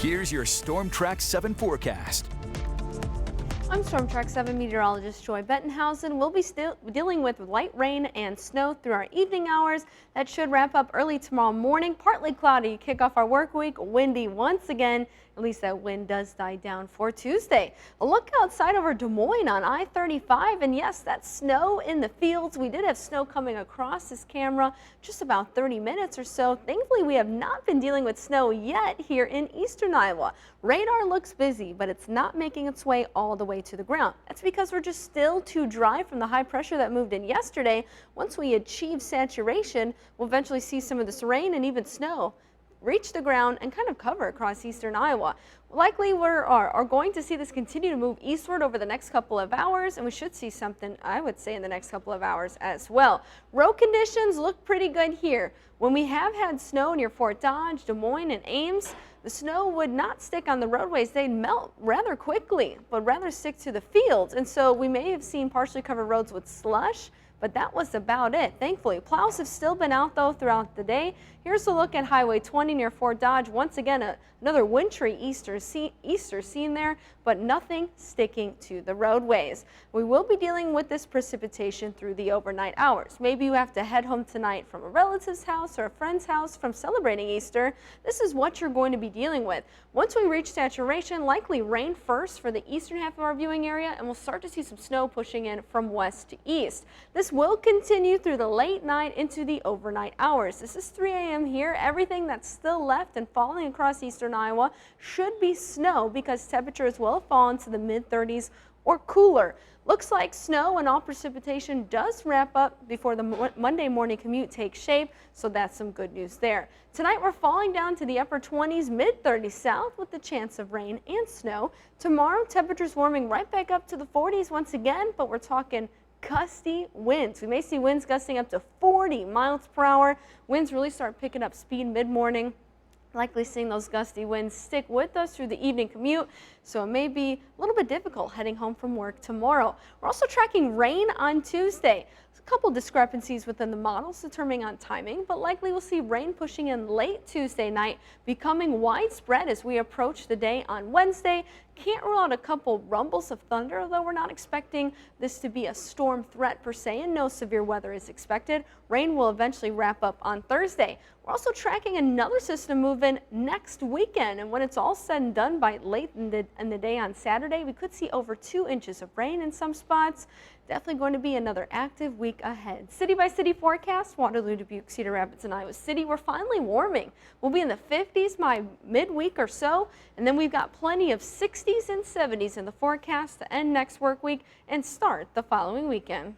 Here's your Storm Track 7 forecast. I'm Storm Track 7 meteorologist Joy Bettenhausen. We'll be still dealing with light rain and snow through our evening hours. That should wrap up early tomorrow morning. Partly cloudy, kick off our work week. Windy once again. At least that wind does die down for Tuesday. A look outside over Des Moines on I-35, and yes, that's snow in the fields. We did have snow coming across this camera just about 30 minutes or so. Thankfully, we have not been dealing with snow yet here in eastern Iowa. Radar looks busy, but it's not making its way all the way to the ground. That's because we're just still too dry from the high pressure that moved in yesterday. Once we achieve saturation, we'll eventually see some of this rain and even snow reach the ground and kind of cover across eastern Iowa. Likely we are going to see this continue to move eastward over the next couple of hours, and we should see something, I would say, in the next couple of hours as well. Road conditions look pretty good here. When we have had snow near Fort Dodge, Des Moines, and Ames, the snow would not stick on the roadways. They'd melt rather quickly, but rather stick to the fields. And so we may have seen partially covered roads with slush, but that was about it. Thankfully, plows have still been out though throughout the day. Here's a look at Highway 20 near Fort Dodge. Once again, another wintry Easter scene there, but nothing sticking to the roadways. We will be dealing with this precipitation through the overnight hours. Maybe you have to head home tonight from a relative's house or a friend's house from celebrating Easter. This is what you're going to be dealing with. Once we reach saturation, likely rain first for the eastern half of our viewing area, and we'll start to see some snow pushing in from west to east. This will continue through the late night into the overnight hours. This is 3 a.m. here. Everything that's still left and falling across eastern Iowa should be snow because temperatures will have fallen to the mid-30s or cooler. Looks like snow and all precipitation does wrap up before the Monday morning commute takes shape, so that's some good news there. Tonight we're falling down to the upper 20s, mid-30s south with the chance of rain and snow. Tomorrow temperatures warming right back up to the 40s once again, but we're talking gusty winds. We may see winds gusting up to 40 miles per hour. Winds really start picking up speed mid-morning. Likely seeing those gusty winds stick with us through the evening commute, so it may be a little bit difficult heading home from work tomorrow. We're also tracking rain on Tuesday. There's a couple discrepancies within the models determining on timing, but likely we'll see rain pushing in late Tuesday night, becoming widespread as we approach the day on Wednesday. Can't rule out a couple rumbles of thunder, although we're not expecting this to be a storm threat per se, and no severe weather is expected. Rain will eventually wrap up on Thursday. We're also tracking another system move in next weekend, and when it's all said and done by late in the day on Saturday, we could see over 2 inches of rain in some spots. Definitely going to be another active week ahead. City by city forecast, Waterloo, Dubuque, Cedar Rapids, and Iowa City. We're finally warming. We'll be in the 50s by midweek or so, and then we've got plenty of 60s and 70s in the forecast to end next work week and start the following weekend.